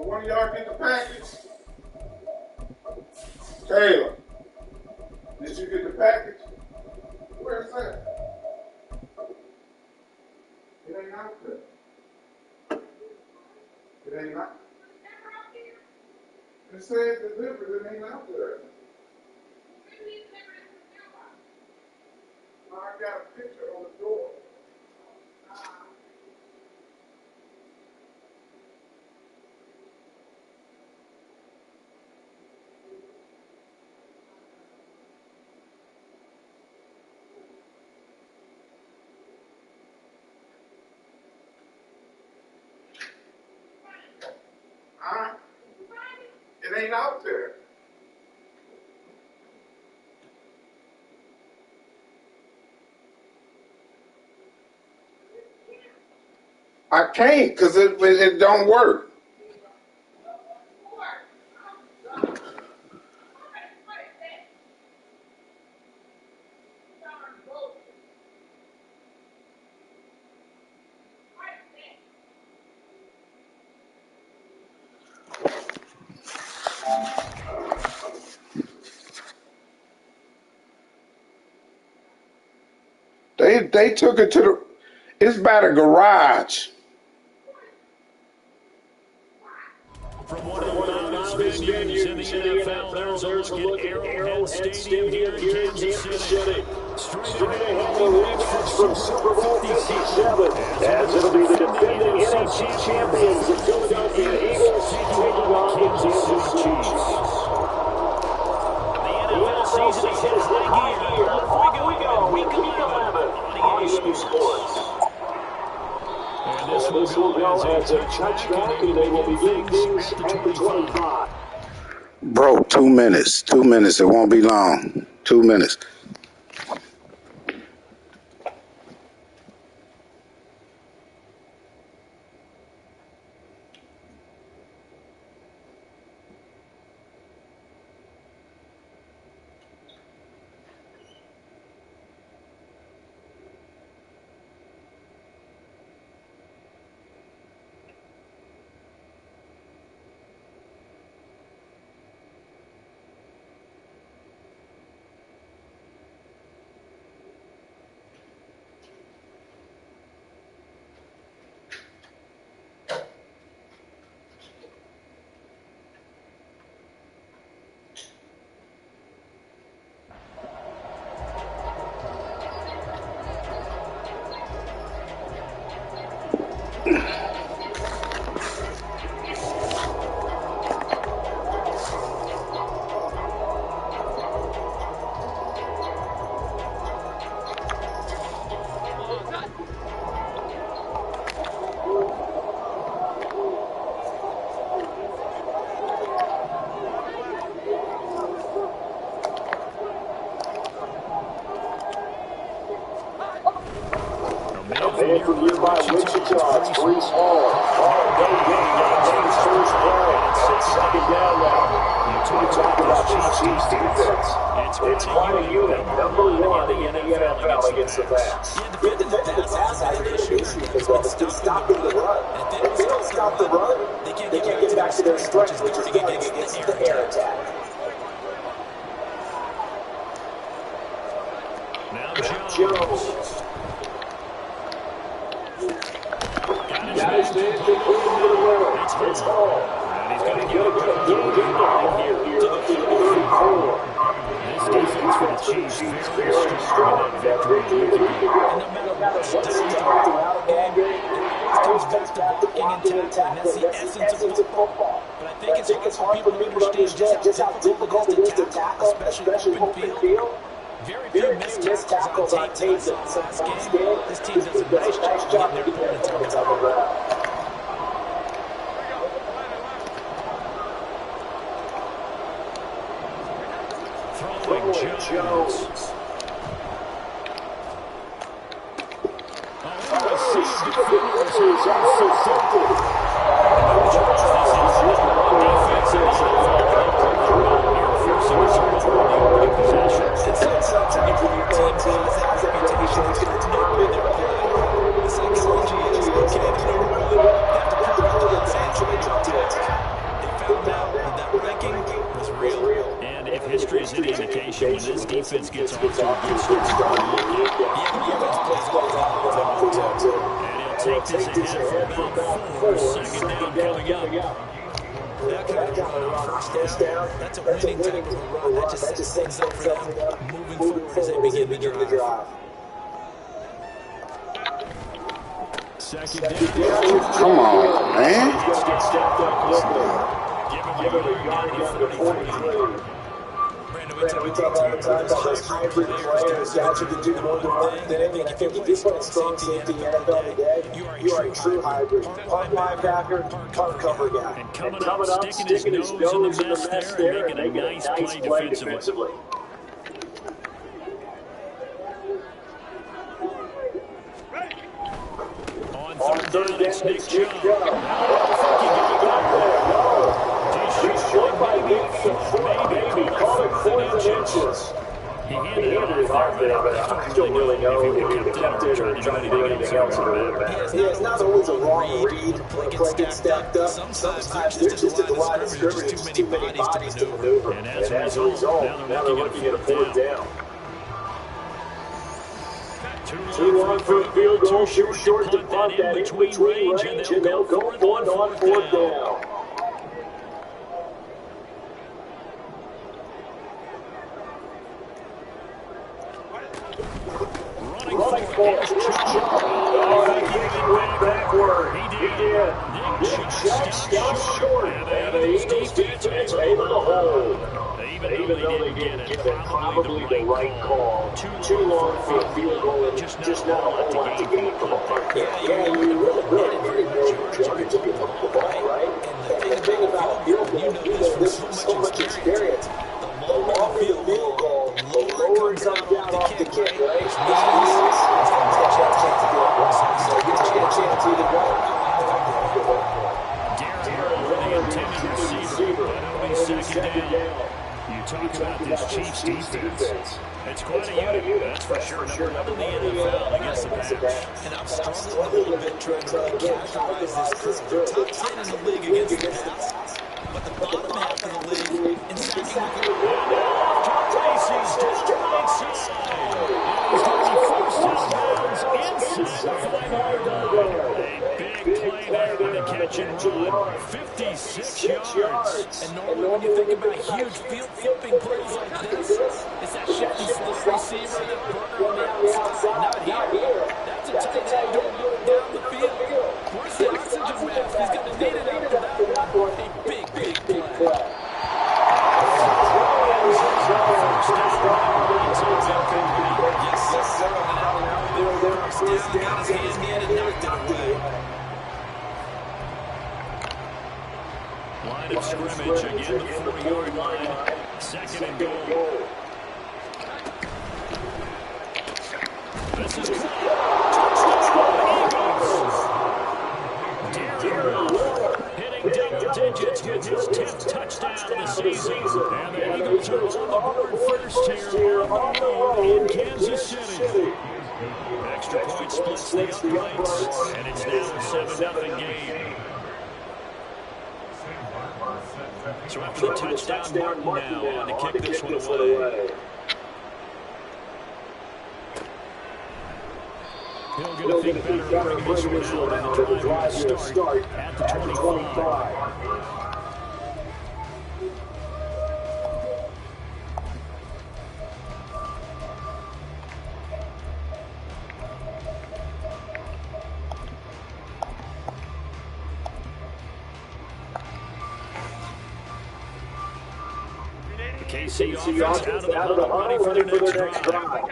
One of y'all get the package? Taylor, did you get the package? Where's that? It ain't out there. It ain't out. It says delivered, it ain't out there. I got a picture on the door. It ain't out there. I can't because it don't work. They took it to the. It's by the garage. From one of the loudest venues in the NFL, there's a look at Arrowhead Stadium here in Kansas City. Straight ahead, the rematch from Super Bowl 57, as it'll be the defending NFC champions, the Philadelphia Eagles, taking on the Kansas City Chiefs. The NFL season is in high gear. Off we go, week 11 on EA Sports. And this will go as a touchback, and they will begin things at the 25. Bro, 2 minutes. 2 minutes. It won't be long. 2 minutes. Man from nearby Wichita, it's Breece Hall. No gain on James' first play. And it's second down now. You talk about this Chiefs defense. It's quite a unit, number one in the NFL against the pass. Yeah, defending the pass has been an issue because they're stopping the run. If they don't stop the run, they can't get back to their strength, which is going against the air attack. Now Jones. Got his man completed to the middle. It's Hall. And he's going to Get a good ball here to the 34. This defense for the Chiefs very strong. That victory in the week ago. No matter what's done throughout a ball game, it comes back to blocking and tackling. That's the essence of football. But I think it's hard for people to understand just how difficult it is to tackle, especially open field. Very few missed tackles on tape in last game. This team does a nice job of getting their opponents on the ground. Throwing Jones. Sometimes when your team has a reputation, it's going to know when they're playing. The psychology is okay. They have to put it all in and try to it. history is any indication, when this defense gets off to a good start, and he'll take this ahead for about 4. Second down coming up. That kind of run, first down, that's a winning type of a run. That just sets things up for them moving forward as they begin the drive. Second down. Come on, man. Give him a yard down to 43. We talk all the time about those hybrid players, guys who can do more than one thing. And I think if you play strong safety in the NFL today, you are a true hybrid. Punt linebacker, punt cover guy. And coming up, sticking his nose in the mess there and making a nice play defensively. On third down, it's Nick Chubb. He's short by maybe. Call it 4 inches. He handed it off there, but I don't really know if he kept it or tried to do anything else in the matter. Yeah, it's not always a wrong read when play gets stacked up. Sometimes they're just at the line of scrimmage, just too many bodies to maneuver. And as a result, now they're looking at a 4th down. Too long for a field goal, too short to punt that in between range, and they'll go for it on 4th down. Running for it. Oh, he went backward. He did. Nick Chubb stopped short, and the Eagles defense able to hold. Even though they didn't get it, probably the right call. Too long for a field goal, and just not a whole lot to gain from a punt. Yeah, you really know Jordan to be able to ball, right? And the thing about field goal, you know this from so much experience. The longer the field goal, the lower it comes down off the kick, right? So you get a chance to either go. Darren for the intended receiver, but it'll be second down. You talk about this Chiefs defense. It's quite a unit, that's for sure. Number 1 in the NFL against the pass. And I'm struggling a little bit trying to characterize this group. They're top 10 in the league against the pass, but the bottom half of the league in sacking the Tracy's just to the right side. He's going to be forced out of bounds inside the 5-yard line. A big play there by the catch and run. 56 yards. And normally when you think about huge field flipping plays like this, it's that shifty slot receiver, that burner on the outside. Not here. That's a tight end going down the field. Where's the oxygen mask? He's going to need it after that one. A big play. Line of scrimmage again, the 4-yard line. Second and goal. This is hitting double digits with his 10th touchdown of the season. And the Eagles are on the board first here on the road in Kansas City. Extra point splits the uprights, and it's now a 7-0 game. So after the touchdown, Martin now on to kick this one away. He'll get a big better bring this one out, and the drive will start at the 25. KC offense out of the hunt, ready for their next drive.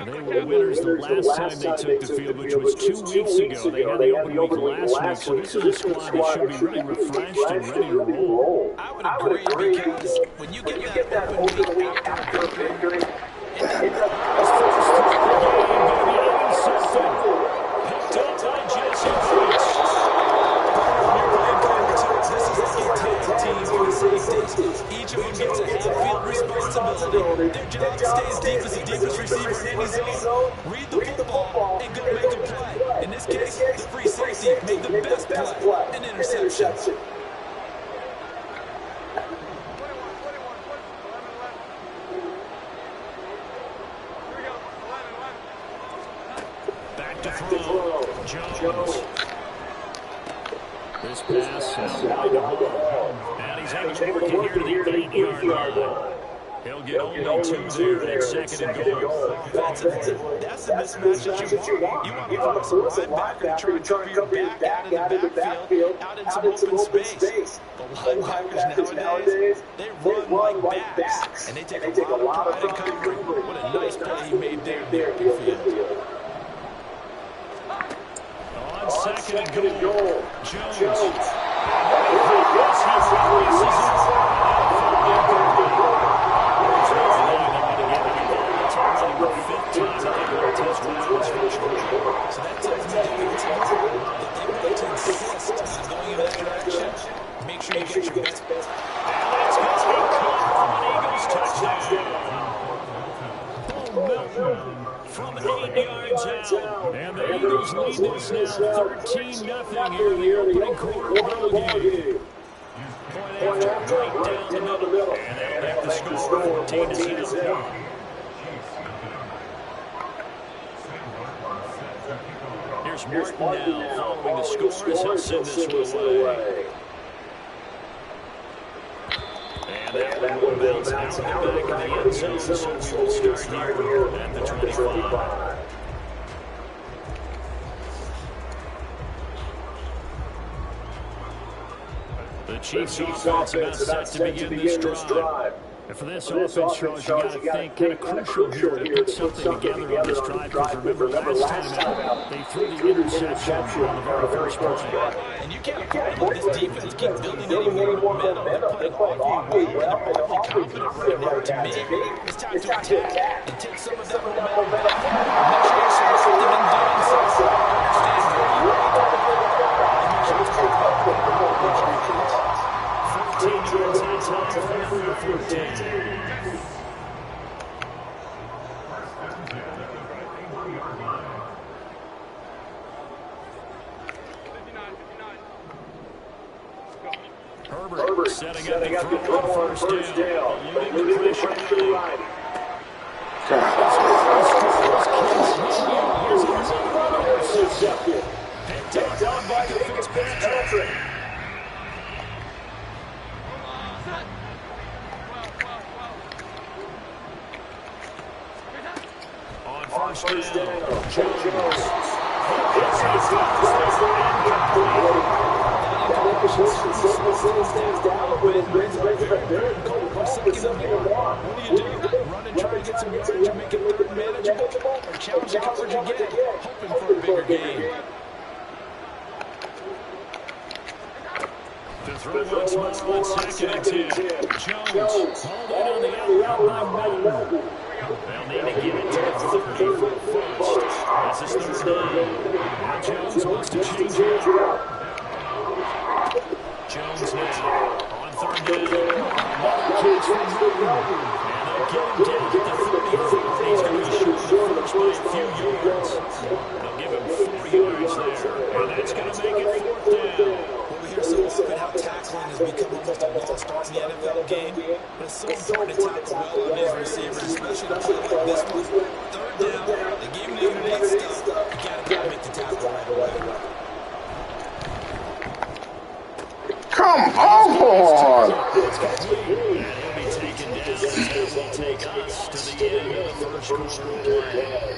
They were winners the last time they took the field, which was 2 weeks ago. They had the open week last week, so this is a squad that should be really refreshed and ready to roll. I would agree, because when you get that open week after a victory, Picked up by Jesse Fritz. this is like a tag team for safeties. Each of them gets a half-field responsibility. Their job stays deep as a defense receiver in any zone. Read the football and go make a play. In this case, the free safety made the best play, an interception. home. And he's able to work it here to the 8-yard line. He'll get only 2 there, and it's 2nd and goal. That's a mismatch that you want. You want to force a linebacker to try and cover your back out of the backfield, out in some open space. The linebackers nowadays, they run like backs, and they take a lot of pride in covering. What a nice play he made there at the field. On 2nd and goal, Jones. So that tells me that they want to insist on going in that direction. Make sure you get your best. And that's going to be caught for an Eagles touchdown. Bo Melton from 8 yards out. And the Eagles lead this now 13-0 here in the opening quarter of the ball game. Point after, right down the middle. And they'll have to score 14-0. Here's Martin now following the score as he'll send this one away. And that one will bounce out the back of the end zone, so we will start here at the 25. The Chiefs offense about set to begin this drive. And for this offense, Charles, you got to think kind of crucial here to put something together on this drive. Because remember, last time out, they threw the interception on the very first play. And you can't let this defense keep building any more momentum. They're playing awfully well, and they're awfully confident right now. To me, it's time to attack and take some of that momentum back. Make sure you're selective in doing so. Understand where you are and make sure it's up with the more contributions. 14 yards outside for 14. Herbert setting up the throw on first down. Eluding the pressure. Picked up by Fitzpatrick. On first down, Jones. What do you do? Run and try to get some yardage and make it look manageable, or challenge the coverage again, hoping for a bigger gain. To throw once more on 2nd and 10. Jones hauled in on the outside by Melton. They'll need to get it to the 30 first. This is 3rd down. Now Jones wants to change it up. Jones now on 3rd down. Another catch from Melton. And they'll get him down at the 34. He's going to be short the first by a few yards. They'll give him 4 yards there. And that's going to make it 4th down. We hear so often how tackling has become almost a lost art in the NFL game, but it's so important to tackle well on his receivers, especially in a play like this one. 3rd down, they gave him the underneath stuff. You gotta make the tackle right away. Come on! And he'll be taken down as will take us to the end of the first quarter play.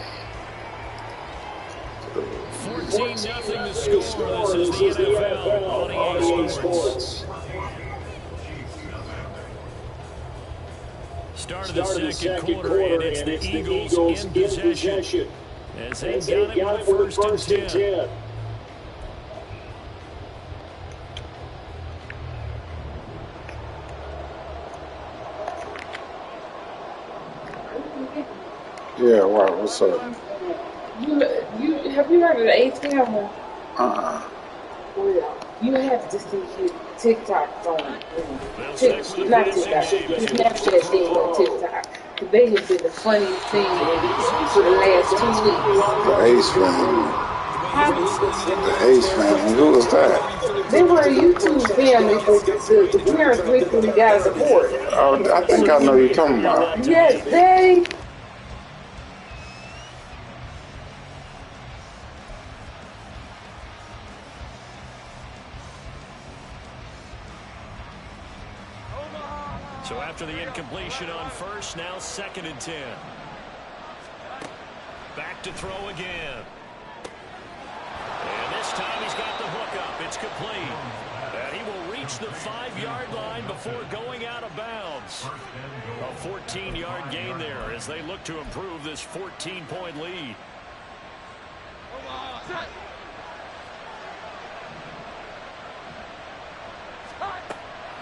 14-0 to score. This is the NFL on EA Sports. Start of the second quarter, and it's the Eagles in possession as they got it with 1st and 10. Yeah, wow, what's up? Have you heard of the A-Town? Uh-uh. You have to see his TikTok on not TikTok, his Snapchat thing on TikTok. They have been the funniest thing for the last 2 weeks. The Ace family. The Ace family. Who was that? They were a YouTube family, but the parents recently got a divorce. Oh, I think I know who you're talking about. Yes, they... So after the incompletion on first, now 2nd and 10. Back to throw again. And this time he's got the hook up. It's complete. And he will reach the 5-yard line before going out of bounds. A 14-yard gain there as they look to improve this 14-point lead.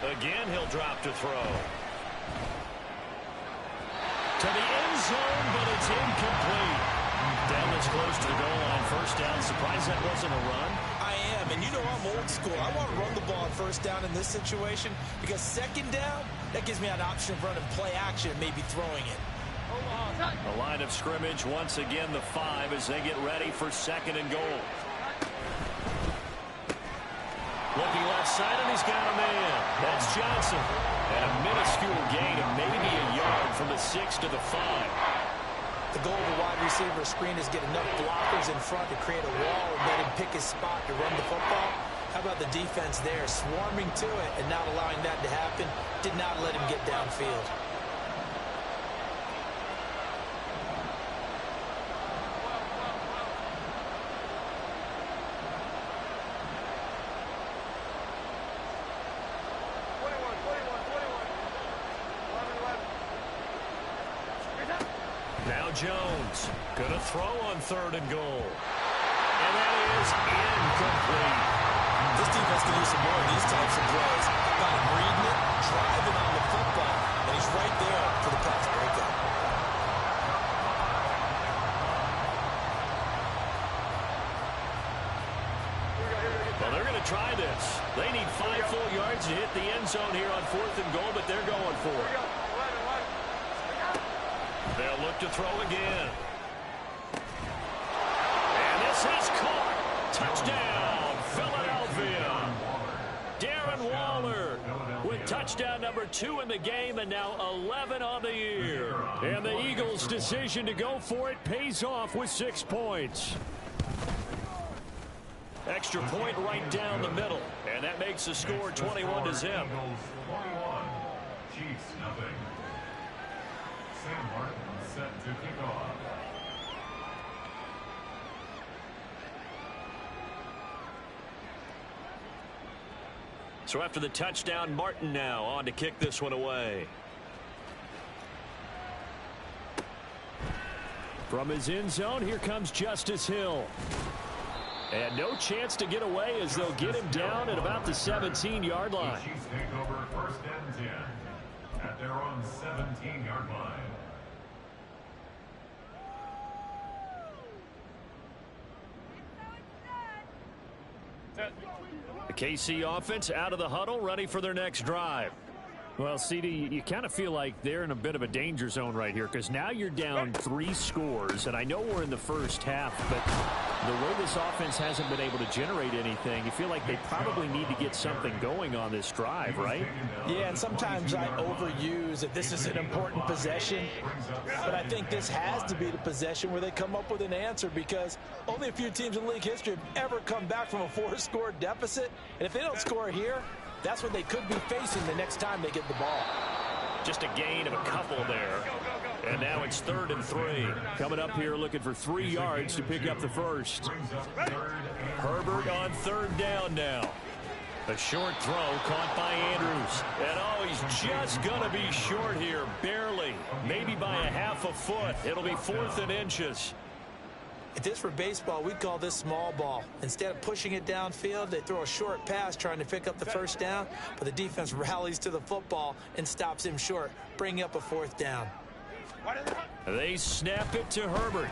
Again, he'll drop to throw. To the end zone, but it's incomplete. Down this close to the goal line, 1st down. Surprised that wasn't a run? I am, and you know I'm old school. I want to run the ball on 1st down in this situation because 2nd down, that gives me an option of running play action and maybe throwing it. The line of scrimmage, once again the 5 as they get ready for 2nd and goal. Looking left side, and he's got a man. That's Johnson. And a minuscule gain of maybe a yard from the 6 to the 5. The goal of a wide receiver screen is get enough blockers in front to create a wall and let him pick his spot to run the football. How about the defense there, swarming to it and not allowing that to happen? Did not let him get downfield. Now Jones gonna throw on 3rd and goal. And that is incomplete. This defense can use some more of these types of plays. Got him reading it, driving on the football, and he's right there for the pass breakup. Well, they're going to try this. They need 5 full yards to hit the end zone here on 4th and goal, but they're going for it. They'll look to throw again. And this is caught. Touchdown, Philadelphia. Darren Waller with touchdown number 2 in the game and now 11 on the year. And the Eagles' decision to go for it pays off with 6 points. Extra point right down the middle. And that makes the score 21 to zip. Chiefs nothing. Sam Martin set to kick off. So after the touchdown, Martin now on to kick this one away. From his end zone, here comes Justice Hill. And no chance to get away as they'll get him down at about the 17-yard line. The Chiefs take over 1st and 10 at their own 17-yard line. The KC offense out of the huddle, ready for their next drive. Well, CD, you kind of feel like they're in a bit of a danger zone right here because now you're down 3 scores, and I know we're in the first half, but the way this offense hasn't been able to generate anything, you feel like they probably need to get something going on this drive, right? Yeah, and sometimes I overuse that this is an important possession, but I think this has to be the possession where they come up with an answer because only a few teams in league history have ever come back from a 4-score deficit, and if they don't score here, that's what they could be facing the next time they get the ball. Just a gain of a couple there. And now it's 3rd and 3. Coming up here looking for 3 yards to pick up the first. Herbert on 3rd down now. A short throw caught by Andrews. And oh, he's just going to be short here, barely. Maybe by a half a foot. It'll be 4th and inches. If this were baseball, we'd call this small ball. Instead of pushing it downfield, they throw a short pass trying to pick up the 1st down, but the defense rallies to the football and stops him short, bringing up a 4th down. They snap it to Herbert.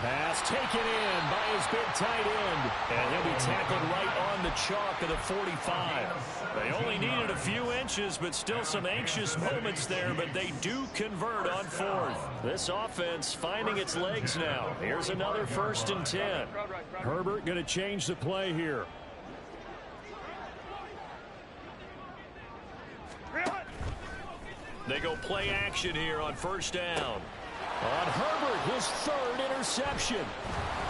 Pass taken in by his big tight end. And he'll be tackled right on the chalk of the 45. They only needed a few inches, but still some anxious moments there, but they do convert on 4th. This offense finding its legs now. Here's another 1st and 10. Herbert going to change the play here. They go play action here on 1st down. On Herbert, his 3rd interception.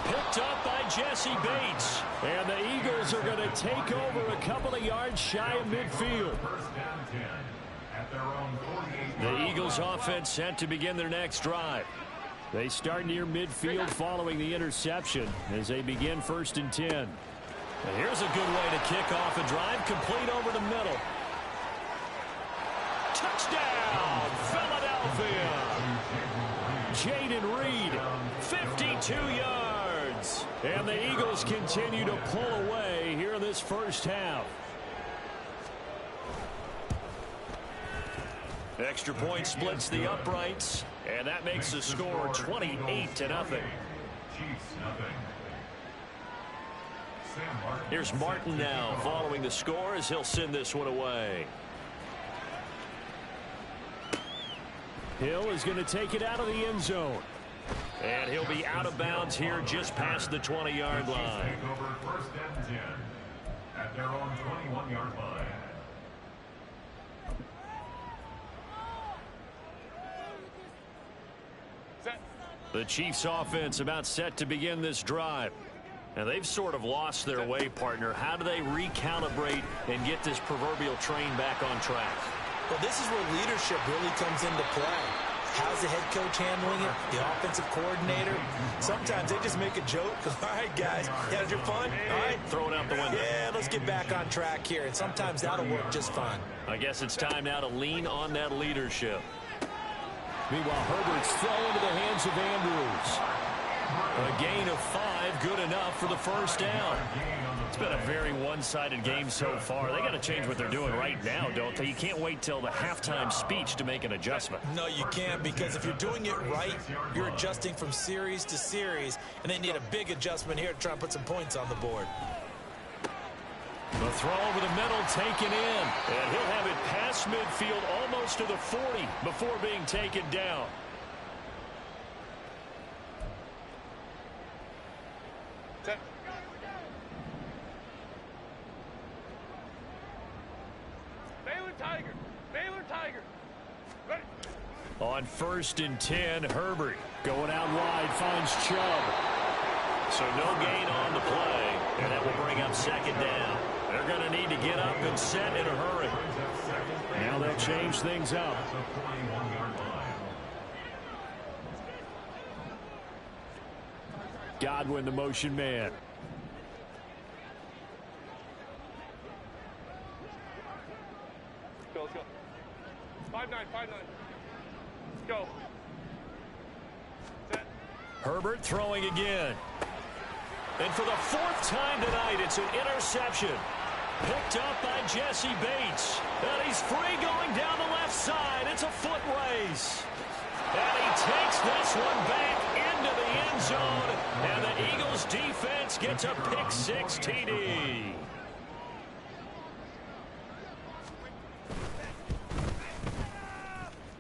Picked up by Jesse Bates. And the Eagles are going to take over a couple of yards shy of midfield. 1st and 10 The Eagles offense set to begin their next drive. They start near midfield following the interception as they begin 1st and 10. And here's a good way to kick off a drive, complete over the middle. Touchdown, Philadelphia! Jaden Reed, 52 yards. And the Eagles continue to pull away here in this first half. Extra point splits the uprights, and that makes the score 28-0. Here's Martin now following the score as he'll send this one away. Hill is going to take it out of the end zone. And he'll be out of bounds here just past the 20-yard line. First and 10 at their own 21-yard line. The Chiefs offense about set to begin this drive. And they've sort of lost their way, partner. How do they recalibrate and get this proverbial train back on track? Well, this is where leadership really comes into play. How's the head coach handling it? The offensive coordinator? Sometimes they just make a joke. All right, guys, you had your fun? All right. Throw it out the window. Yeah, let's get back on track here. And sometimes that'll work just fine. I guess it's time now to lean on that leadership. Meanwhile, Herbert's throw into the hands of Andrews. A gain of 5, good enough for the first down. It's been a very one-sided game so far. They got to change what they're doing right now, don't they? You can't wait till the halftime speech to make an adjustment. No, you can't, because if you're doing it right, you're adjusting from series to series, and they need a big adjustment here to try and put some points on the board. The throw over the middle taken in, and he'll have it past midfield almost to the 40 before being taken down. Baylor Tiger. Ready. On 1st and 10, Herbert going out wide, finds Chubb. So no gain on the play, and that will bring up 2nd down. They're going to need to get up and set in a hurry. Now they'll change things up. Godwin, the motion man. Let's go. 5-9. Let's go. Set. Herbert throwing again. And for the 4th time tonight, it's an interception. Picked up by Jesse Bates. And he's free going down the left side. It's a foot race. And he takes this one back into the end zone. And the Eagles defense gets a pick-6 TD.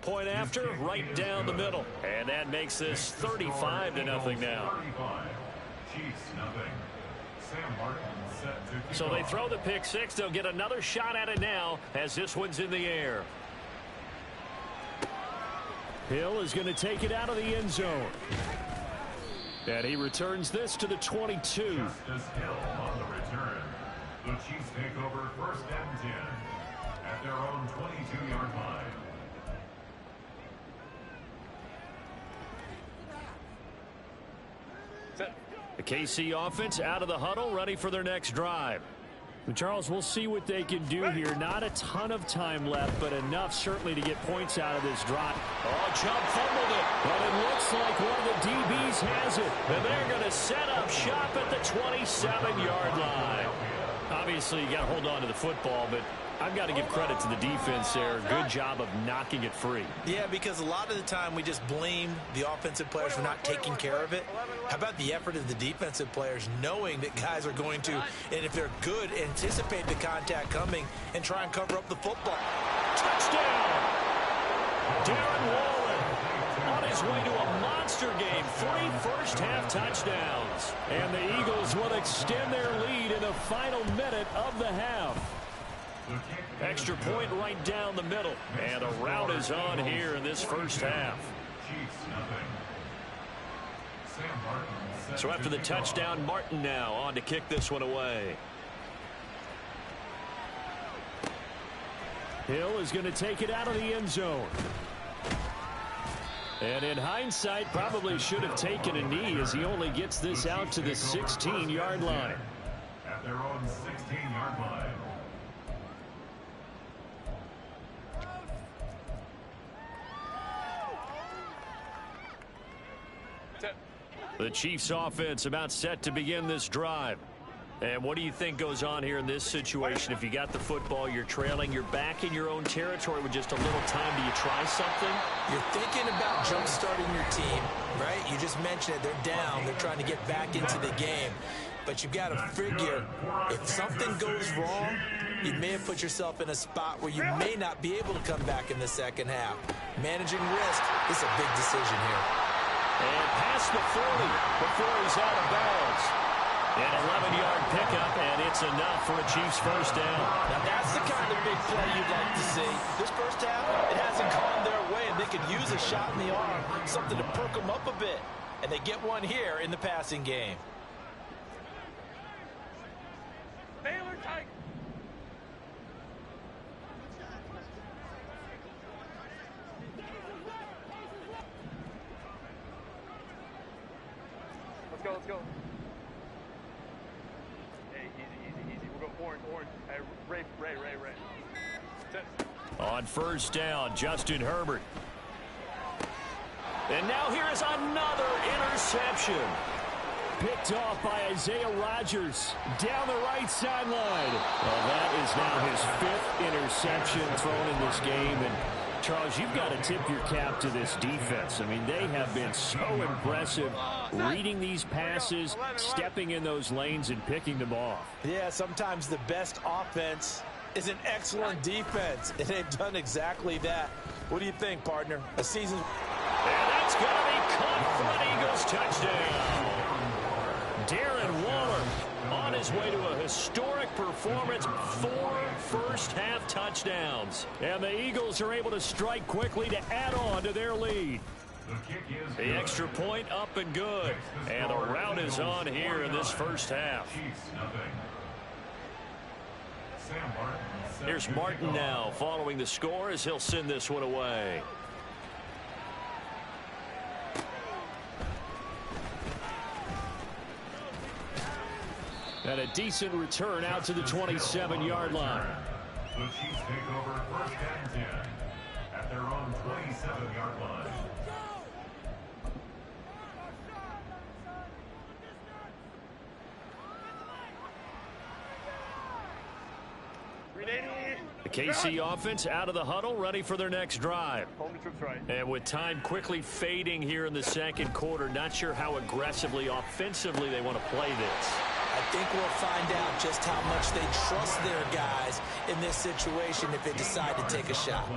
Point after, right down the middle. And that makes this 35-0 now. So they throw the pick-6. They'll get another shot at it now as this one's in the air. Hill is going to take it out of the end zone. And he returns this to the 22. Justice Hill on the return. The Chiefs take over 1st and 10 at their own 22-yard line. The KC offense out of the huddle, ready for their next drive. Charles, we'll see what they can do here. Not a ton of time left, but enough certainly to get points out of this drive. Oh, Chubb fumbled it, but it looks like one of the DBs has it. And they're going to set up shop at the 27-yard line. Obviously, you got to hold on to the football, but I've got to give credit to the defense there. Good job of knocking it free. Yeah, because a lot of the time we just blame the offensive players for not taking care of it. How about the effort of the defensive players knowing that guys are going to, and if they're good, anticipate the contact coming and try and cover up the football. Touchdown! Darren Waller on his way to a monster game. 3 first-half touchdowns. And the Eagles will extend their lead in the final minute of the half. Extra point right down the middle. And a rout is on here in this first half. So after the touchdown, Martin now on to kick this one away. Hill is going to take it out of the end zone. And in hindsight, probably should have taken a knee as he only gets this out to the 16-yard line. At their own 16-yard line. The Chiefs offense about set to begin this drive. And what do you think goes on here in this situation? If you got the football, you're trailing, you're back in your own territory with just a little time. Do you try something? You're thinking about jump-starting your team, right? You just mentioned it. They're down. They're trying to get back into the game. But you've got to figure, if something goes wrong, you may have put yourself in a spot where you may not be able to come back in the second half. Managing risk is a big decision here. And past the 40 before he's out of bounds. An 11-yard pickup, and it's enough for a Chiefs first down. Now that's the kind of big play you'd like to see. This first half, it hasn't gone their way, and they could use a shot in the arm, something to perk them up a bit. And they get one here in the passing game. Baylor tight. Let's go, let's go. Easy. We'll go orange. Hey, Ray. On first down, Justin Herbert. And now here is another interception. Picked off by Isaiah Rodgers down the right sideline. Well, that is now his 5th interception thrown in this game. And Charles, you've got to tip your cap to this defense. I mean, they have been so impressive reading these passes, stepping in those lanes, and picking them off. Yeah, sometimes the best offense is an excellent defense, and they've done exactly that. What do you think, partner? A season... And that's going to be caught for an Eagles touchdown. Darren Waller on his way to a historic performance, 4 first-half touchdowns. And the Eagles are able to strike quickly to add on to their lead. The extra point up and good. And the route is on here in this first half. Here's Martin now following the score as he'll send this one away. And a decent return out to the 27-yard line. The Chiefs take over first and 10 at their own 27-yard line. The KC offense out of the huddle, ready for their next drive. And with time quickly fading here in the second quarter, not sure how aggressively, offensively they want to play this. I think we'll find out just how much they trust their guys in this situation if they decide to take a shot.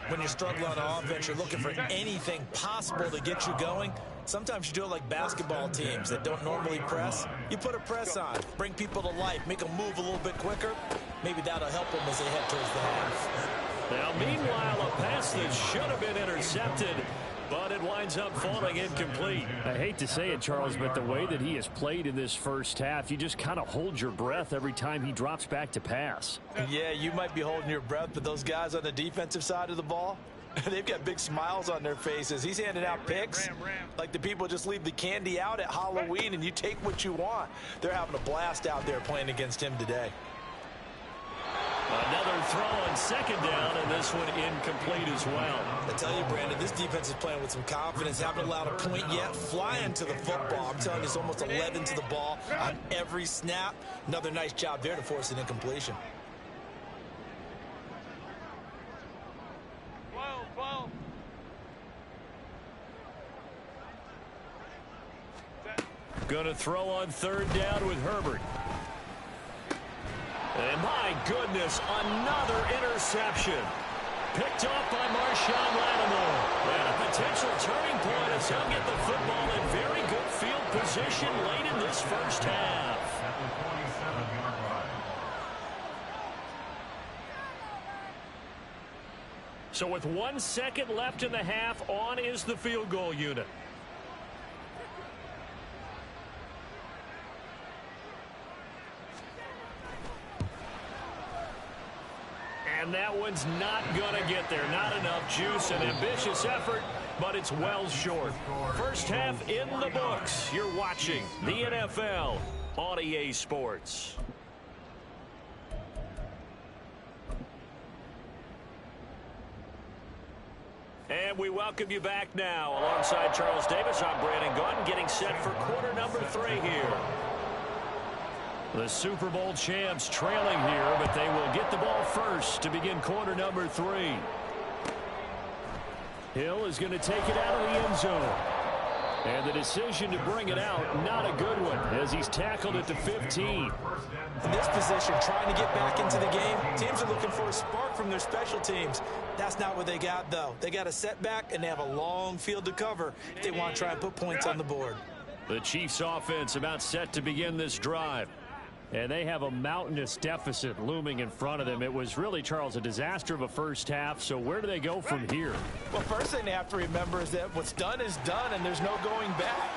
When you're struggling on offense, you're looking for anything possible to get you going. Sometimes you do it like basketball teams that don't normally press. You put a press on, bring people to life, make them move a little bit quicker. Maybe that'll help them as they head towards the half. Now, meanwhile, a pass that should have been intercepted, but it winds up falling incomplete. I hate to say it, Charles, but the way that he has played in this first half, you just kind of hold your breath every time he drops back to pass. Yeah, you might be holding your breath, but those guys on the defensive side of the ball, they've got big smiles on their faces. He's handing out picks like the people just leave the candy out at Halloween and you take what you want. They're having a blast out there playing against him today. Another throw on second down, and this one incomplete as well. I tell you, Brandon, this defense is playing with some confidence. Haven't allowed a point yet. Flying to the football. I'm telling you, it's almost 11 to the ball on every snap. Another nice job there to force an incompletion. 12. Going to throw on third down with Herbert. And my goodness, another interception. Picked off by Marshawn Lattimore. And a potential turning point as he'll get the football in very good field position late in this first half. At the 27-yard line. So with 1 second left in the half, on is the field goal unit. And that one's not going to get there. Not enough juice. An ambitious effort, but it's well short. First half in the books. You're watching the NFL on EA Sports. And we welcome you back now. Alongside Charles Davis, I'm Brandon Gaudin, getting set for quarter number 3 here. The Super Bowl champs trailing here, but they will get the ball first to begin quarter number 3. Hill is going to take it out of the end zone. And the decision to bring it out, not a good one, as he's tackled at the 15. In this position, trying to get back into the game, teams are looking for a spark from their special teams. That's not what they got, though. They got a setback, and they have a long field to cover if they want to try and put points on the board. The Chiefs' offense about set to begin this drive. And they have a mountainous deficit looming in front of them. It was really, Charles, a disaster of a first half. So where do they go from here? Well, first thing they have to remember is that what's done is done, and there's no going back.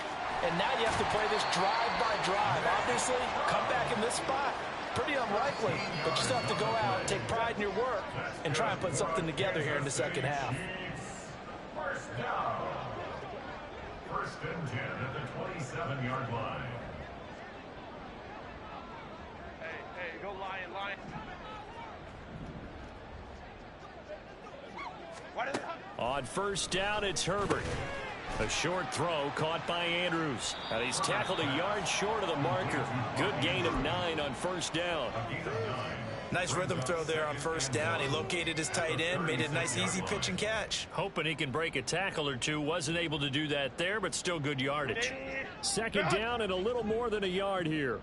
And now you have to play this drive by drive. Obviously, come back in this spot. Pretty unlikely, but you still have to go out, take pride in your work, and try and put something together here in the second half. First down. First and 10 at the 27-yard line. Hey, go Lion. On first down, it's Herbert. A short throw caught by Andrews. And he's tackled a yard short of the marker. Good gain of 9 on first down. Nice rhythm throw there on first down. He located his tight end, made it a nice easy pitch and catch. Hoping he can break a tackle or two. Wasn't able to do that there, but still good yardage. Second down and a little more than a yard here.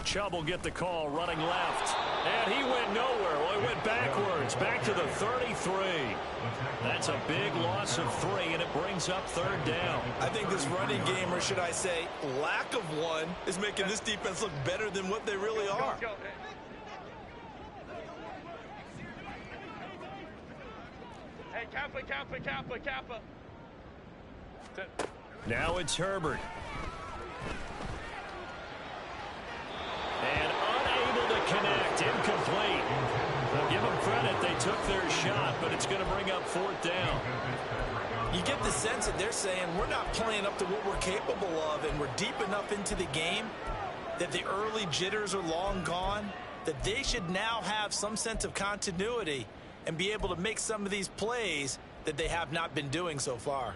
Chubb will get the call running left. And he went nowhere. Well, he went backwards. Back to the 33. That's a big loss of 3, and it brings up third down. I think this running game, or should I say lack of one, is making this defense look better than what they really are. Go. Hey, Kappa. Now it's Herbert. And unable to connect. Incomplete. Well, give them credit. They took their shot, but it's going to bring up fourth down. You get the sense that they're saying we're not playing up to what we're capable of, and we're deep enough into the game that the early jitters are long gone, that they should now have some sense of continuity and be able to make some of these plays that they have not been doing so far.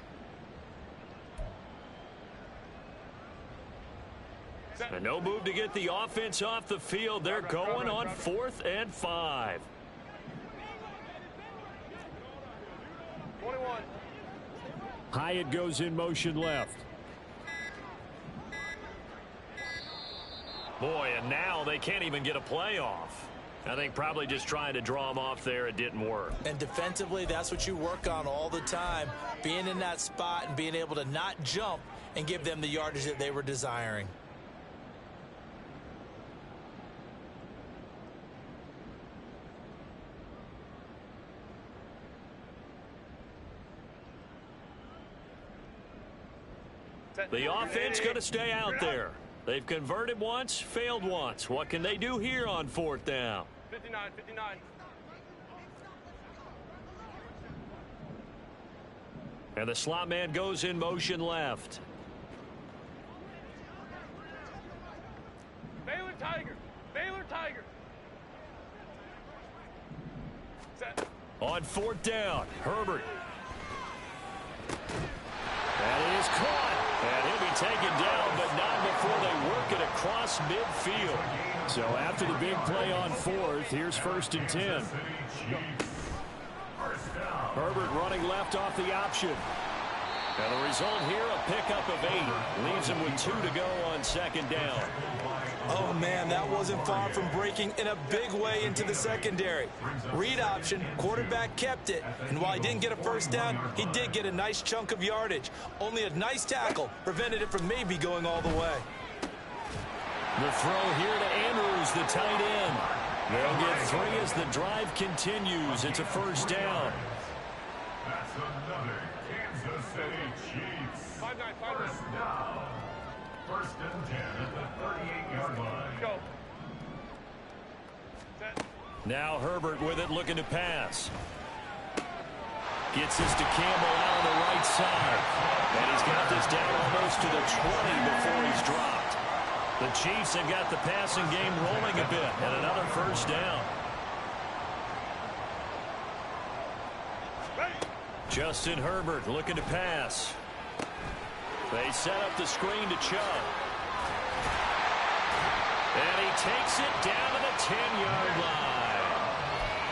And no move to get the offense off the field. They're going on 4th and 5. 21. Hyatt goes in motion left. Boy, and now they can't even get a play off. I think probably just trying to draw them off there, it didn't work. And defensively, that's what you work on all the time, being in that spot and being able to not jump and give them the yardage that they were desiring. The offense going to stay out there. They've converted once, failed once. What can they do here on 4th down? 59. And the slot man goes in motion left. Baylor Tiger. Set. On 4th down, Herbert. That is caught. And he'll be taken down, but not before they work it across midfield. So after the big play on 4th, here's 1st and 10. Herbert running left off the option. And the result here, a pickup of 8. Leaves him with 2 to go on 2nd down. Oh, man, that wasn't far from breaking in a big way into the secondary. Read option, quarterback kept it. And while he didn't get a first down, he did get a nice chunk of yardage. Only a nice tackle prevented it from maybe going all the way. The throw here to Andrews, the tight end. They'll get 3 as the drive continues. It's a first down. First and 10 at the 38-yard line. Go. Now Herbert with it, looking to pass. Gets this to Campbell out on the right side. And he's got this down almost to the 20 before he's dropped. The Chiefs have got the passing game rolling a bit, and another first down. Justin Herbert looking to pass. They set up the screen to Chubb. And he takes it down to the 10-yard line.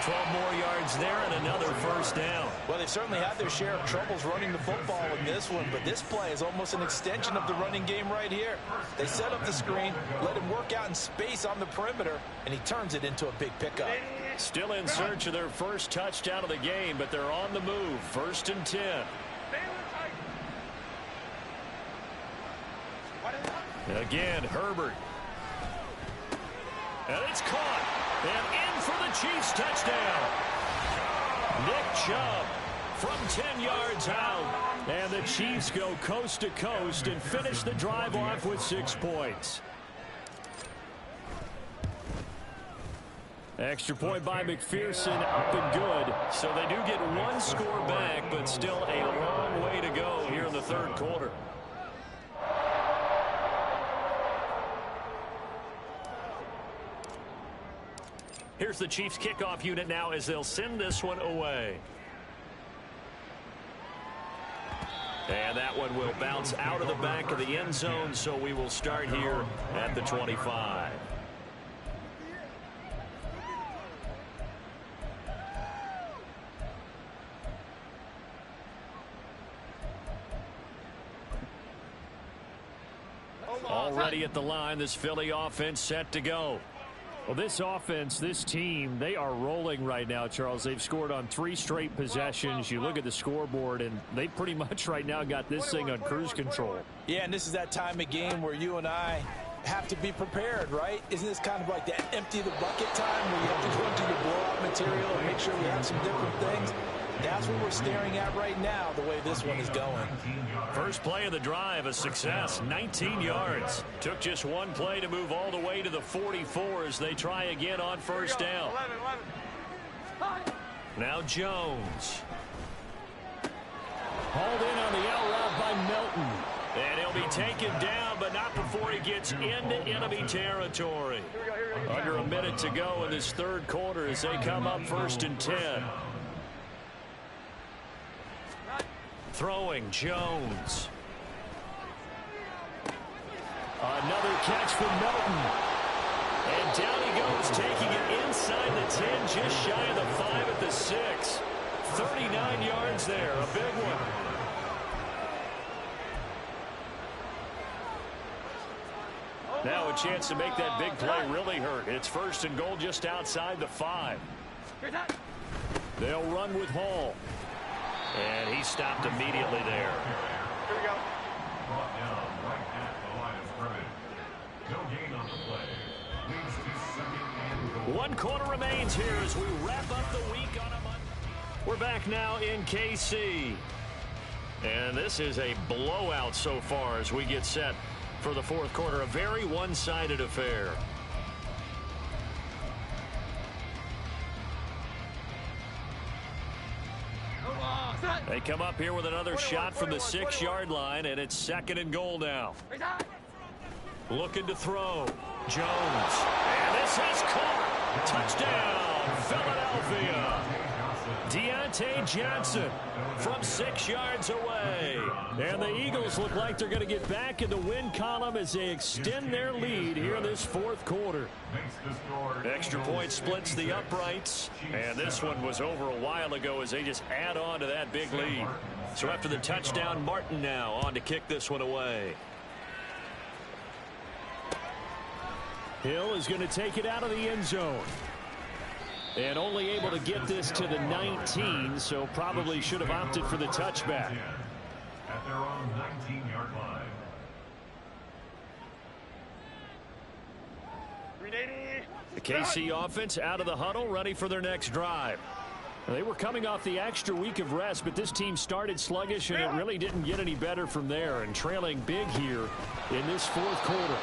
12 more yards there and another first down. Well, they certainly had their share of troubles running the football in this one, but this play is almost an extension of the running game right here. They set up the screen, let him work out in space on the perimeter, and he turns it into a big pickup. Still in search of their first touchdown of the game, but they're on the move. First and 10. Again, Herbert. And it's caught. And in for the Chiefs touchdown. Nick Chubb from 10 yards out. And the Chiefs go coast to coast and finish the drive off with 6 points. Extra point by McPherson, up and good. So they do get 1 score back, but still a long way to go here in the third quarter. Here's the Chiefs kickoff unit now as they'll send this one away. And that one will bounce out of the back of the end zone, so we will start here at the 25. Already at the line, this Philly offense set to go. Well, this offense, this team, they are rolling right now, Charles. They've scored on 3 straight possessions. You look at the scoreboard, and they pretty much right now got this thing on cruise control. Yeah, and this is that time of game where you and I have to be prepared, right? Isn't this kind of like that empty the bucket time where you have to go into your blowout material and make sure we have some different things? That's what we're staring at right now, the way this one is going. First play of the drive, a success, 19 yards. Took just 1 play to move all the way to the 44 as they try again on first down. Now Jones. Hauled in on the out route by Melton. And he'll be taken down, but not before he gets into enemy territory. Under a minute to go in this third quarter as they come up first and 10. Throwing, Jones. Another catch from Melton. And down he goes, taking it inside the 10, just shy of the 5 at the 6. 39 yards there, a big one. Now a chance to make that big play really hurt. It's first and goal just outside the 5. They'll run with Hall. And he stopped immediately there. Here we go. Brought down right at the line of scrimmage. No gain on the play. Leads to second and goal. 1 quarter remains here as we wrap up the week on a Monday. We're back now in KC. And this is a blowout so far as we get set for the fourth quarter. A very one-sided affair. They come up here with another shot from the 6-yard line, and it's second and goal now. Looking to throw. Jones. And this is caught. Touchdown, Philadelphia. Deontay Johnson from 6 yards away. And the Eagles look like they're going to get back in the win column as they extend their lead here in this fourth quarter. Extra point splits the uprights. And this one was over a while ago as they just add on to that big lead. So after the touchdown, Martin now on to kick this one away. Hill is going to take it out of the end zone. And only able to get this to the 19, so probably should have opted for the touchback. At their own 19-yard line. 380. The KC offense out of the huddle, ready for their next drive. They were coming off the extra week of rest, but this team started sluggish, and it really didn't get any better from there, and trailing big here in this fourth quarter.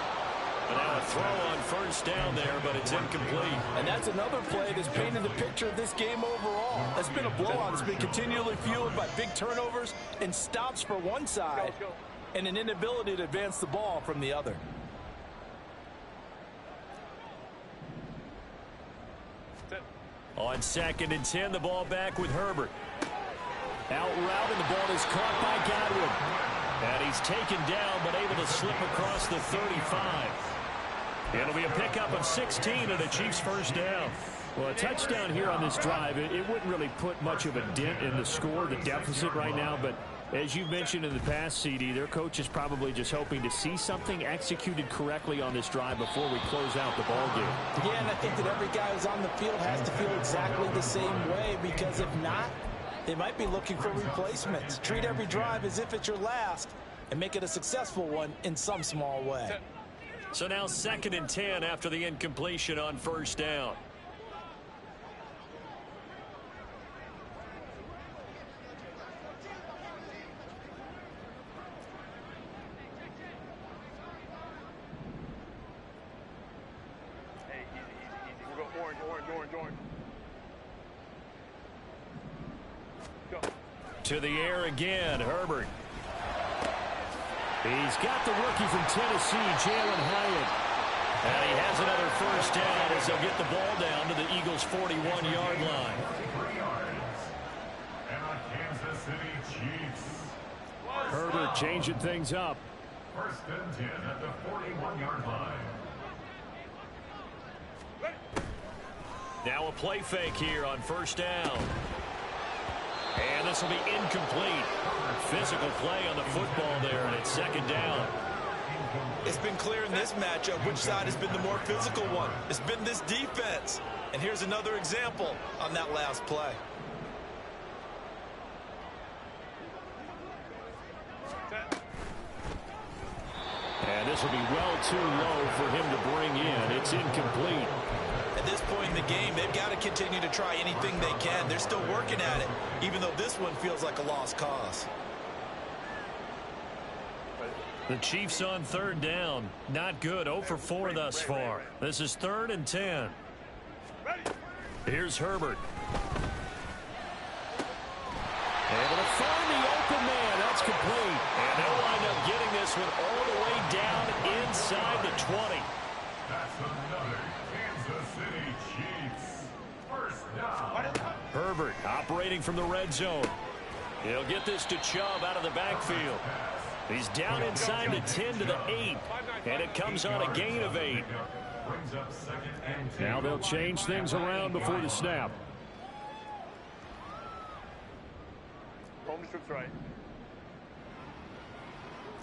And now a throw on first down there, but it's incomplete. And that's another play that's painted the picture of this game overall. It's been a blowout that's been continually fueled by big turnovers and stops for one side and an inability to advance the ball from the other. On 2nd and 10, the ball back with Herbert. Out route, and the ball is caught by Godwin. And he's taken down, but able to slip across the 35. It'll be a pickup of 16 and a Chiefs first down. Well, a touchdown here on this drive, it wouldn't really put much of a dent in the score, the deficit right now, but as you mentioned in the past, CD, their coach is probably just hoping to see something executed correctly on this drive before we close out the ball game. Yeah, and I think that every guy who's on the field has to feel exactly the same way, because if not, they might be looking for replacements. Treat every drive as if it's your last and make it a successful one in some small way. So now 2nd and 10 after the incompletion on first down. To the air again, Herbert. He's got the rookie from Tennessee, Jalen Hyatt. And he has another first down as they'll get the ball down to the Eagles' 41-yard line. Herbert changing things up. 1st and 10 at the 41-yard line. Now a play fake here on first down. And this will be incomplete. Physical play on the football there, and it's 2nd down. It's been clear in this matchup which side has been the more physical one. It's been this defense. And here's another example on that last play. And this will be well too low for him to bring in. It's incomplete. At this point in the game, they've got to continue to try anything they can. They're still working at it, even though this one feels like a lost cause. The Chiefs on 3rd down. Not good. 0 for 4 thus far. This is 3rd and 10. Here's Herbert. Able to find the open man. That's complete. And they'll wind up getting this one all the way down inside the 20. That's another Kansas City Chiefs first down. Herbert operating from the red zone. He'll get this to Chubb out of the backfield. He's down inside the 10 to the 8, and it comes on a gain of 8. Now they'll change things around before the snap. Home strips right.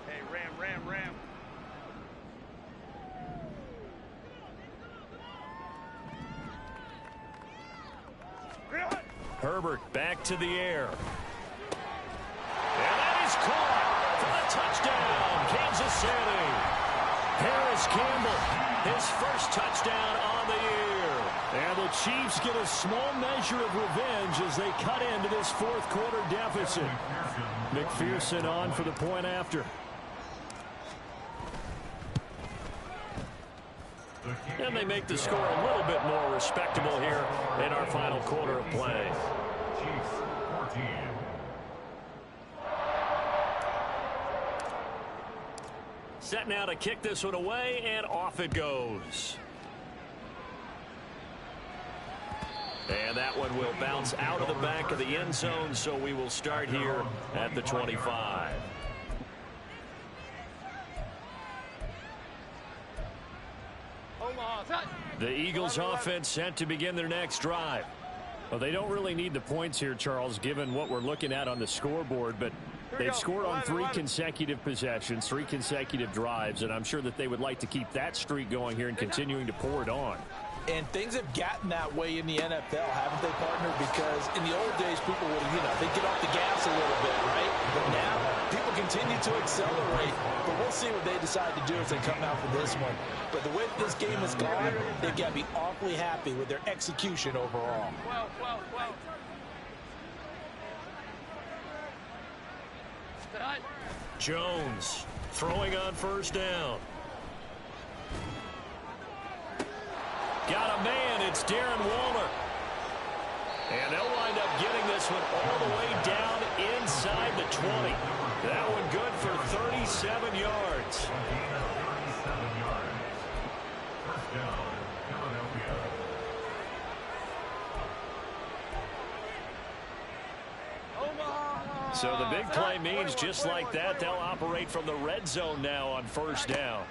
Hey, ram. Herbert back to the air. And that is caught for the touchdown, Kansas City. Paris Campbell, his first touchdown on the year. And the Chiefs get a small measure of revenge as they cut into this fourth quarter deficit. McPherson on for the point after. And they make the score a little bit more respectable here in our final quarter of play. Chiefs 14. Set now to kick this one away, and off it goes. And that one will bounce out of the back of the end zone, so we will start here at the 25. The Eagles offense set to begin their next drive. Well, they don't really need the points here, Charles, given what we're looking at on the scoreboard, but they've scored on 3 consecutive possessions, 3 consecutive drives, and I'm sure that they would like to keep that streak going here and continuing to pour it on. And things have gotten that way in the NFL, haven't they, partner? Because in the old days, people would, they'd get off the gas a little bit, right? But now, people continue to accelerate. But we'll see what they decide to do as they come out for this one. But the way that this game has gone, they've got to be awfully happy with their execution overall. Jones throwing on first down. Got a man. It's Darren Waller. And they'll wind up getting this one all the way down inside the 20. That one good for 37 yards. So the big play means just like that, they'll operate from the red zone now on first down.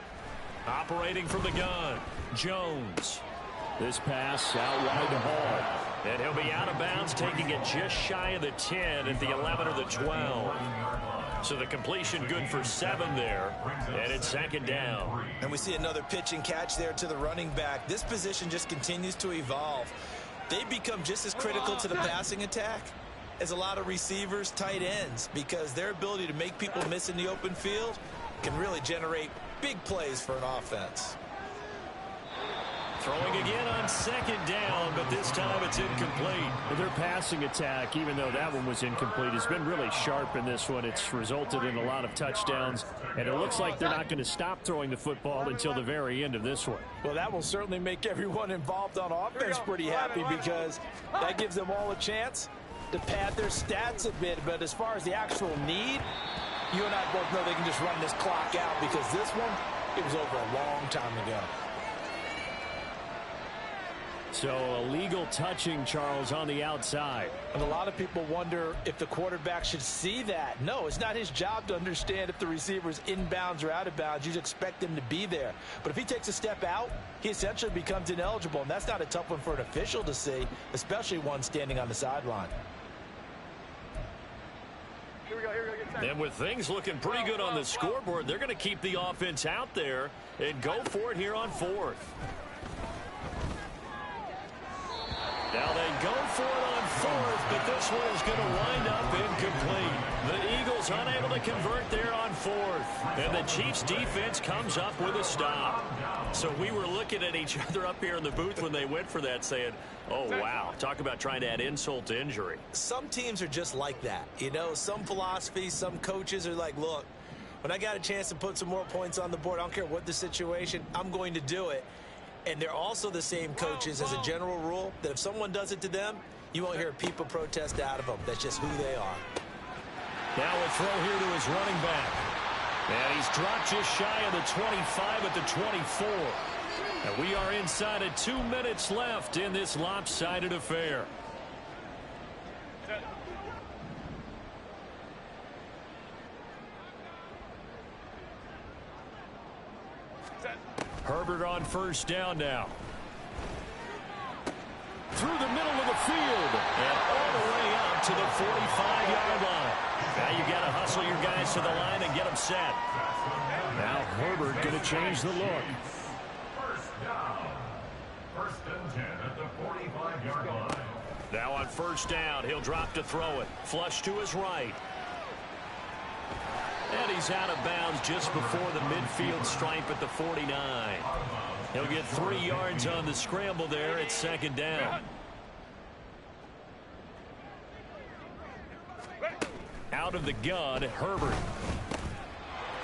Operating from the gun, Jones. This pass out wide to Hall. And he'll be out of bounds, taking it just shy of the 10 at the 11 or the 12. So the completion good for 7 there. And it's second down. And we see another pitch and catch there to the running back. This position just continues to evolve. They become just as critical to the passing attack as a lot of receivers, tight ends, because their ability to make people miss in the open field can really generate big plays for an offense. Throwing again on second down, but this time it's incomplete. Their passing attack, even though that one was incomplete, has been really sharp in this one. It's resulted in a lot of touchdowns, and it looks like they're not going to stop throwing the football until the very end of this one. Well, that will certainly make everyone involved on offense pretty happy, because that gives them all a chance to pad their stats a bit. But as far as the actual need, you and I both know they can just run this clock out, because this one, it was over a long time ago. So illegal touching, Charles, on the outside. And a lot of people wonder if the quarterback should see that. No, it's not his job to understand if the receiver's inbounds or out of bounds. You expect him to be there. But if he takes a step out, he essentially becomes ineligible. And that's not a tough one for an official to see, especially one standing on the sideline. Here we go. And with things looking pretty good on the scoreboard, they're going to keep the offense out there and go for it here on fourth. Now they go for it on fourth, but this one is going to wind up incomplete. The Eagles unable to convert there on fourth. And the Chiefs defense comes up with a stop. So we were looking at each other up here in the booth when they went for that, saying, oh, wow, talk about trying to add insult to injury. Some teams are just like that. You know, some philosophies, some coaches are like, look, when I got a chance to put some more points on the board, I don't care what the situation, I'm going to do it. And they're also the same coaches as a general rule that if someone does it to them, you won't hear people protest out of them. That's just who they are. Now a throw here to his running back. And he's dropped just shy of the 25 at the 24. And we are inside of 2 minutes left in this lopsided affair. Herbert on first down now. Through the middle of the field and all the way up to the 45-yard line. Now you got to hustle your guys to the line and get them set. Now Herbert going to change the look. First down. First and 10 at the 45-yard line. Now on first down, he'll drop to throw it. Flush to his right. And he's out of bounds just before the midfield stripe at the 49. He'll get 3 yards on the scramble there at second down. Out of the gun, Herbert.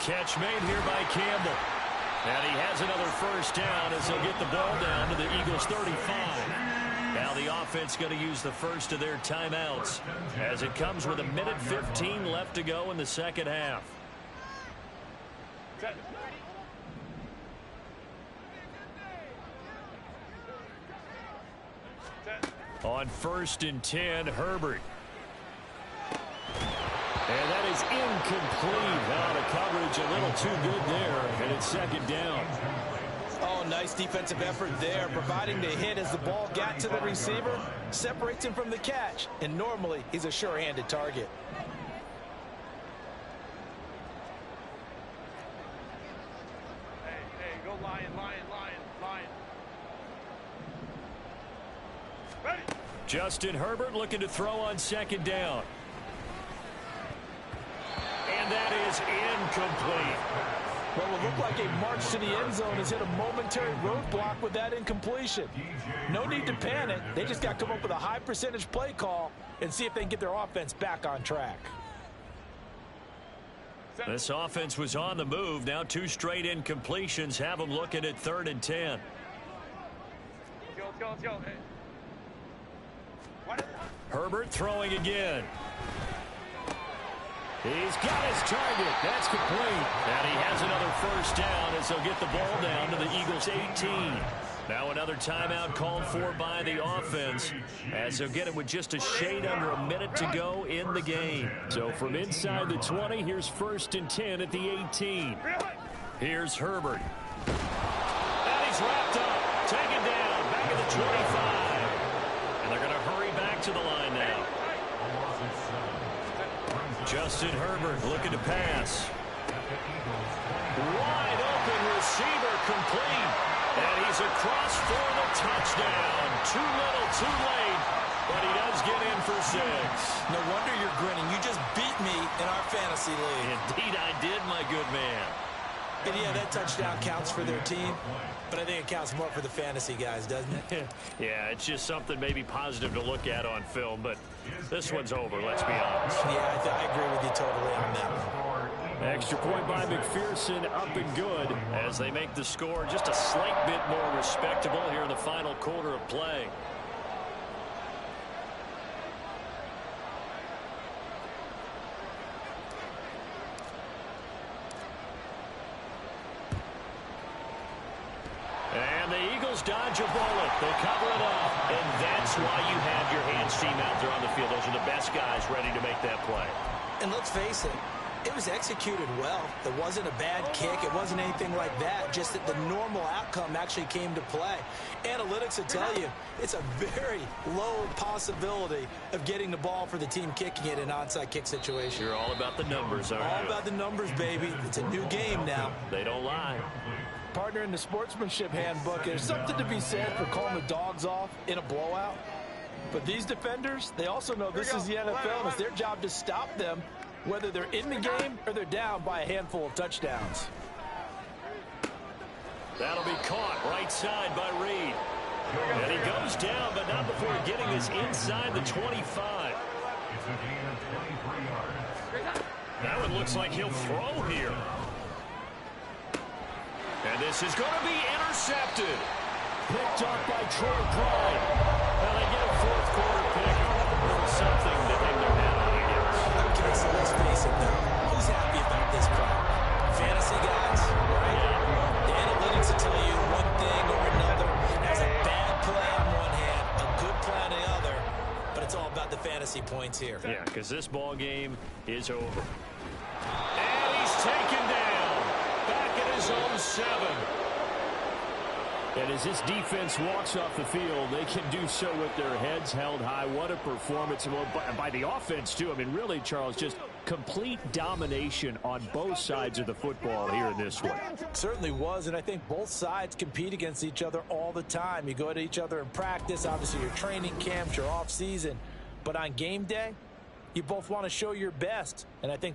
Catch made here by Campbell. And he has another first down as he'll get the ball down to the Eagles' 35. Now the offense going to use the first of their timeouts as it comes with 1:15 left to go in the second half. On first and 10, Herbert. And that is incomplete. Now the coverage a little too good there, and it's second down. Oh, nice defensive effort there, providing the hit as the ball got to the receiver, separates him from the catch, and normally he's a sure-handed target. Hey, go Lion. Ready. Justin Herbert looking to throw on second down. And that is incomplete. What will look like a march to the end zone has hit a momentary roadblock with that incompletion. No need to panic. They just got to come up with a high percentage play call and see if they can get their offense back on track. This offense was on the move. Now 2 straight incompletions have them looking at 3rd and 10. Let's go. Herbert throwing again. He's got his target. That's complete. And he has another first down as they'll get the ball down to the Eagles' 18. Now another timeout called for by the offense as they'll get it with just a shade under a minute to go in the game. So from inside the 20, here's 1st and 10 at the 18. Here's Herbert. And he's wrapped up. Taken down. Back at the 25. And they're going to hurry back to the line now. Justin Herbert looking to pass. Wide open receiver complete. And he's across for the touchdown. Too little, too late. But he does get in for 6. No wonder you're grinning. You just beat me in our fantasy league. Indeed I did, my good man. And yeah, that touchdown counts for their team. But I think it counts more for the fantasy guys, doesn't it? Yeah, it's just something maybe positive to look at on film. But this one's over, let's be honest. Yeah, I agree with you totally on that one. Extra point by McPherson, up and good. As they make the score just a slight bit more respectable here in the final quarter of play. And the Eagles dodge a bullet. They cover it up. And that's why you have your hands team out there on the field. Those are the best guys ready to make that play. And let's face it, it was executed well. It wasn't a bad kick. It wasn't anything like that. Just that the normal outcome actually came to play. Analytics will tell you it's a very low possibility of getting the ball for the team kicking it in an onside kick situation. You're all about the numbers, aren't you? All about the numbers, baby. It's a new game now. They don't lie. Partner, in the sportsmanship handbook, there's something to be said for calling the dogs off in a blowout. But these defenders, they also know this is the NFL, and it's their job to stop them, whether they're in the game or they're down by a handful of touchdowns. That'll be caught right side by Reed. And he goes down, but not before getting this inside the 25. That one looks like he'll throw here. And this is going to be intercepted. Picked up by Troy Pride. Well, they get a 4th quarter pick. A little something to hang their hat on against. Okay, so let's face it, though. Who's happy about this crowd? Fantasy guys, right? The analytics will tell you one thing or another. There's a bad play on one hand, a good play on the other, but it's all about the fantasy points here. Yeah, because this ball game is over. And he's taken down. Back at his own 7. And as this defense walks off the field, they can do so with their heads held high. What a performance by the offense, too. I mean, really, Charles, just complete domination on both sides of the football here in this one. Certainly was, and I think both sides compete against each other all the time. You go to each other in practice, obviously your training camps, your off season. But on game day, you both want to show your best, and I think